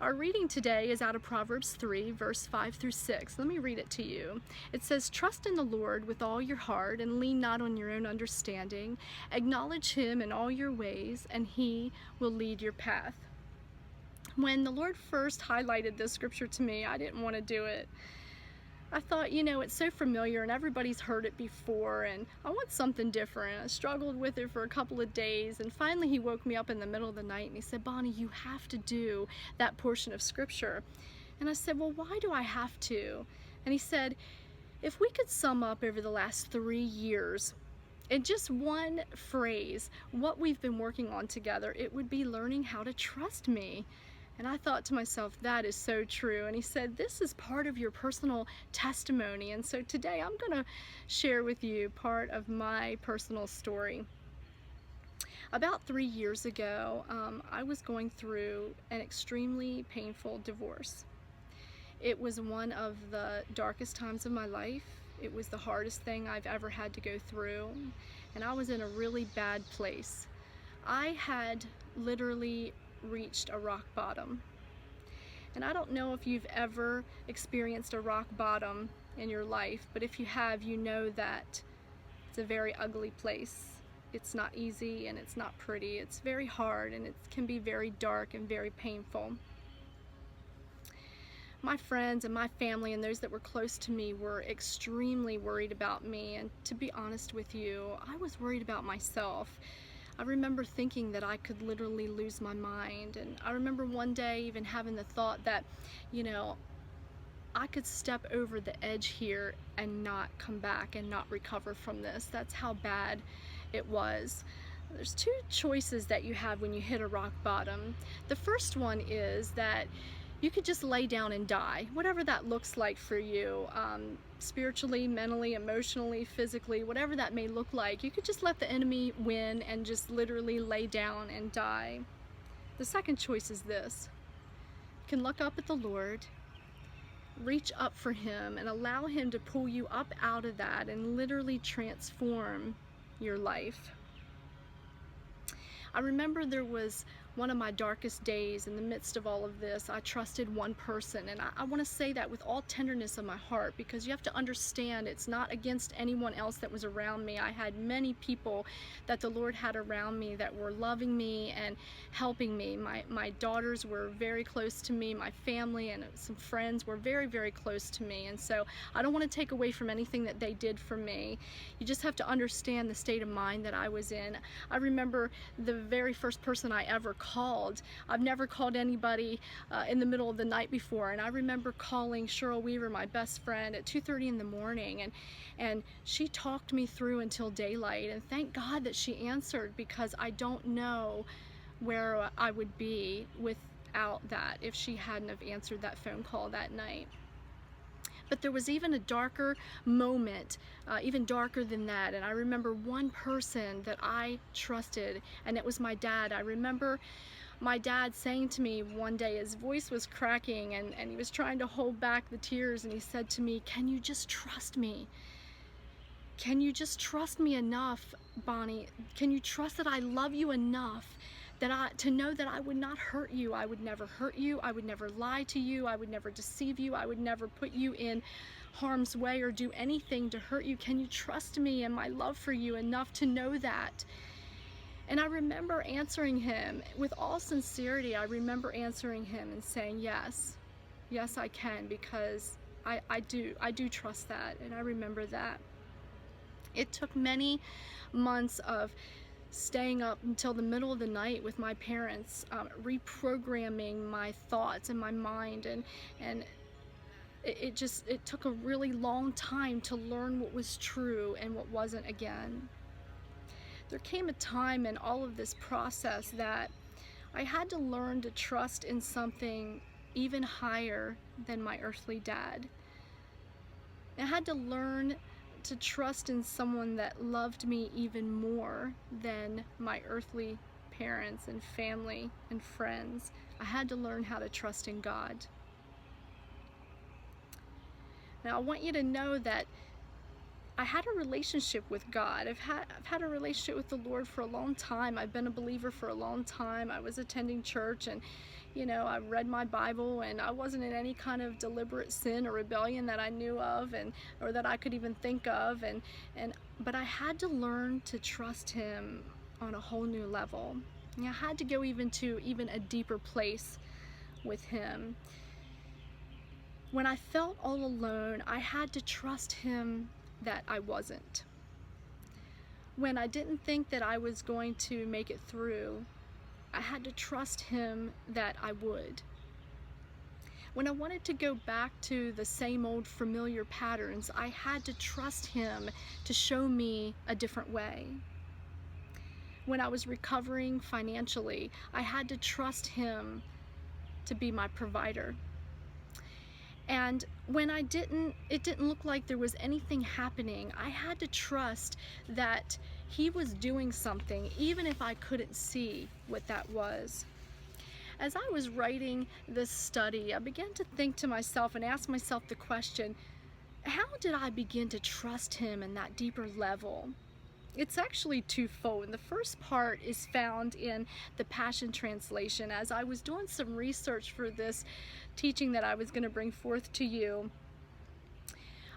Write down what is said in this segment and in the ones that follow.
Our reading today is out of Proverbs 3, verse 5 through 6. Let me read it to you. It says, "Trust in the Lord with all your heart and lean not on your own understanding. Acknowledge him in all your ways, and he will lead your path." When the Lord first highlighted this scripture to me, I didn't want to do it. I thought, it's so familiar and everybody's heard it before, and I want something different. I struggled with it for a couple of days, and finally he woke me up in the middle of the night and he said, "Bonnie, you have to do that portion of scripture." And I said, "Well, why do I have to?" And he said, "If we could sum up over the last 3 years in just one phrase what we've been working on together, it would be learning how to trust me." And I thought to myself, that is so true. And he said, this is part of your personal testimony. And so today I'm going to share with you part of my personal story. About 3 years ago, I was going through an extremely painful divorce. It was one of the darkest times of my life. It was the hardest thing I've ever had to go through. And I was in a really bad place. I had literally reached a rock bottom. And I don't know if you've ever experienced a rock bottom in your life, but if you have, you know that it's a very ugly place. It's not easy and it's not pretty. It's very hard and it can be very dark and very painful. My friends and my family and those that were close to me were extremely worried about me, and to be honest with you, I was worried about myself. I remember thinking that I could literally lose my mind, and I remember one day even having the thought that, I could step over the edge here and not come back and not recover from this. That's how bad it was. There's two choices that you have when you hit a rock bottom. The first one is that you could just lay down and die, whatever that looks like for you, spiritually, mentally, emotionally, physically, whatever that may look like. You could just let the enemy win and just literally lay down and die. The second choice is this. You can look up at the Lord, reach up for him, and allow him to pull you up out of that and literally transform your life. I remember there was one of my darkest days in the midst of all of this. I trusted one person, and I want to say that with all tenderness of my heart, because you have to understand it's not against anyone else that was around me. I had many people that the Lord had around me that were loving me and helping me. My daughters were very close to me. My family and some friends were very, very close to me, and so I don't want to take away from anything that they did for me. You just have to understand the state of mind that I was in. I remember the very first person I ever called. I've never called anybody in the middle of the night before, and I remember calling Cheryl Weaver, my best friend, at 2:30 in the morning, and she talked me through until daylight, and thank God that she answered, because I don't know where I would be without that if she hadn't have answered that phone call that night. But there was even a darker moment, even darker than that, and I remember one person that I trusted, and it was my dad. I remember my dad saying to me one day, his voice was cracking, and he was trying to hold back the tears, and he said to me, "Can you just trust me? Can you just trust me enough, Bonnie? Can you trust that I love you enough to know that I would not hurt you? I would never hurt you. I would never lie to you. I would never deceive you. I would never put you in harm's way or do anything to hurt you. Can you trust me and my love for you enough to know that?" And I remember answering him with all sincerity. I remember answering him and saying, yes, I can, because I do trust that, and I remember that. It took many months of staying up until the middle of the night with my parents, reprogramming my thoughts and my mind, and it took a really long time to learn what was true and what wasn't again. There came a time in all of this process that I had to learn to trust in something even higher than my earthly dad. I had to learn to trust in someone that loved me even more than my earthly parents and family and friends. I had to learn how to trust in God. Now, I want you to know that I had a relationship with God. I've had a relationship with the Lord for a long time. I've been a believer for a long time. I was attending church, and You know, I read my Bible and I wasn't in any kind of deliberate sin or rebellion that I knew of, and or that I could even think of, and but I had to learn to trust him on a whole new level. And I had to go even a deeper place with him. When I felt all alone, I had to trust him that I wasn't. When I didn't think that I was going to make it through, I had to trust him that I would. When I wanted to go back to the same old familiar patterns, I had to trust him to show me a different way. When I was recovering financially, I had to trust him to be my provider. And when it didn't look like there was anything happening, I had to trust that he was doing something, even if I couldn't see what that was. As I was writing this study, I began to think to myself and ask myself the question, how did I begin to trust him in that deeper level? It's actually twofold. And the first part is found in the Passion Translation. As I was doing some research for this teaching that I was going to bring forth to you,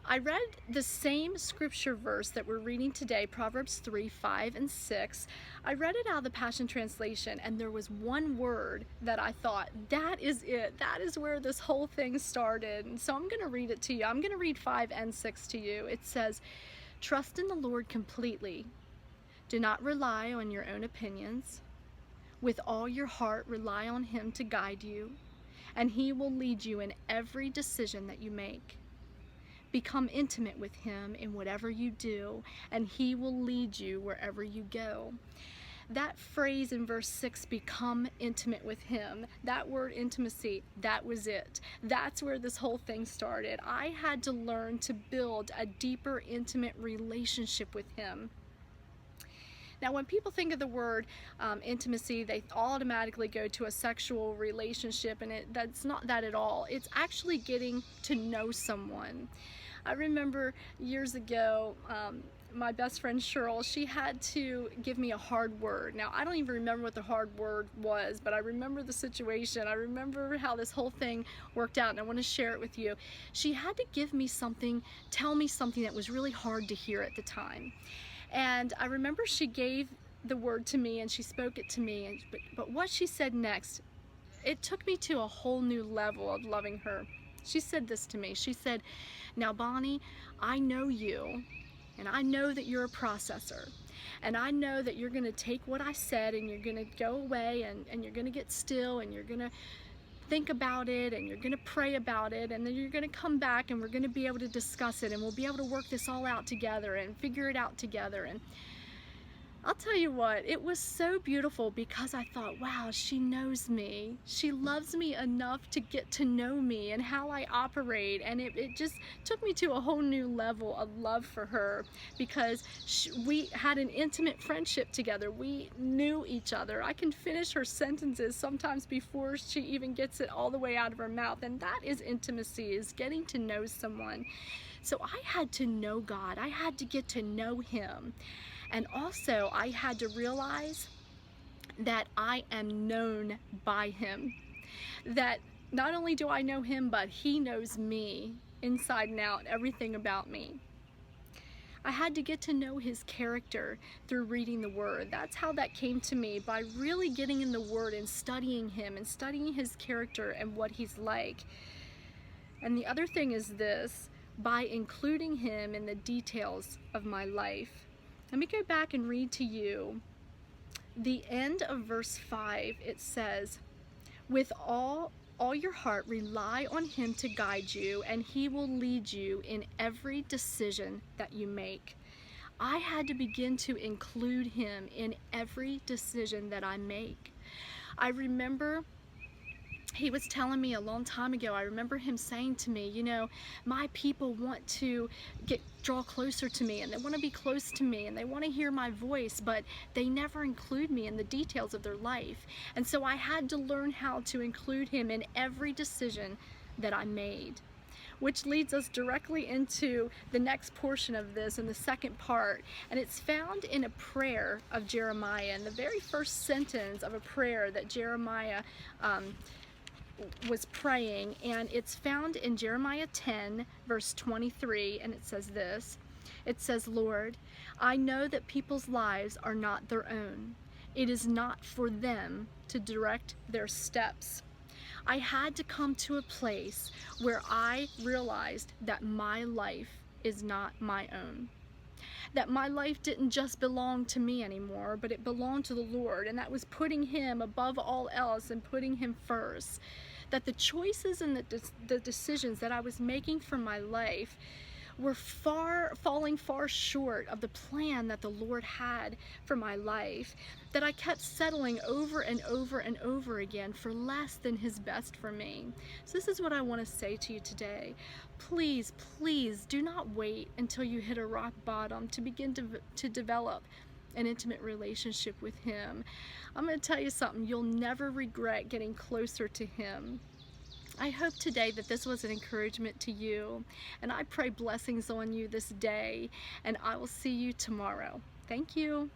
I read the same scripture verse that we're reading today, Proverbs 3, 5, and 6. I read it out of the Passion Translation, and there was one word that I thought, that is it. That is where this whole thing started. And so I'm going to read it to you. I'm going to read 5 and 6 to you. It says, "Trust in the Lord completely. Do not rely on your own opinions. With all your heart, rely on him to guide you, and he will lead you in every decision that you make. Become intimate with him in whatever you do, and he will lead you wherever you go." That phrase in verse 6, become intimate with him, that word intimacy, that was it. That's where this whole thing started. I had to learn to build a deeper, intimate relationship with him. Now, when people think of the word intimacy, they automatically go to a sexual relationship, and that's not that at all. It's actually getting to know someone. I remember years ago, my best friend Cheryl, she had to give me a hard word. Now, I don't even remember what the hard word was, but I remember the situation. I remember how this whole thing worked out, and I want to share it with you. She had to give me something, tell me something that was really hard to hear at the time. And I remember she gave the word to me and she spoke it to me, but what she said next, it took me to a whole new level of loving her. She said this to me. She said, "Now, Bonnie, I know you, and I know that you're a processor, and I know that you're going to take what I said and you're going to go away and you're going to get still and you're going to think about it and you're going to pray about it, and then you're going to come back and we're going to be able to discuss it, and we'll be able to work this all out together and figure it out together." And I'll tell you what, it was so beautiful because I thought, wow, she knows me. She loves me enough to get to know me and how I operate. And it just took me to a whole new level of love for her because we had an intimate friendship together. We knew each other. I can finish her sentences sometimes before she even gets it all the way out of her mouth. And that is intimacy, is getting to know someone. So I had to know God. I had to get to know him. And also, I had to realize that I am known by him. That not only do I know him, but he knows me inside and out, everything about me. I had to get to know his character through reading the Word. That's how that came to me, by really getting in the Word and studying him and studying his character and what he's like. And the other thing is this, by including him in the details of my life. Let me go back and read to you the end of verse 5. It says, "With all your heart rely on him to guide you, and he will lead you in every decision that you make." I had to begin to include him in every decision that I make. I remember he was telling me a long time ago, I remember him saying to me, you know, my people want to draw closer to me, and they want to be close to me, and they want to hear my voice, but they never include me in the details of their life. And so I had to learn how to include him in every decision that I made. Which leads us directly into the next portion of this, in the second part, and it's found in a prayer of Jeremiah, and the very first sentence of a prayer that Jeremiah was praying, and it's found in Jeremiah 10 verse 23, and it says this. It says, Lord, I know that people's lives are not their own. It is not for them to direct their steps. I had to come to a place where I realized that my life is not my own. That my life didn't just belong to me anymore, but it belonged to the Lord, and that was putting Him above all else and putting Him first. That the choices and the decisions that I was making for my life were falling far short of the plan that the Lord had for my life, that I kept settling over and over and over again for less than His best for me. So this is what I want to say to you today. Please, please do not wait until you hit a rock bottom to begin to develop an intimate relationship with Him. I'm going to tell you something, you'll never regret getting closer to Him. I hope today that this was an encouragement to you, and I pray blessings on you this day, and I will see you tomorrow. Thank you.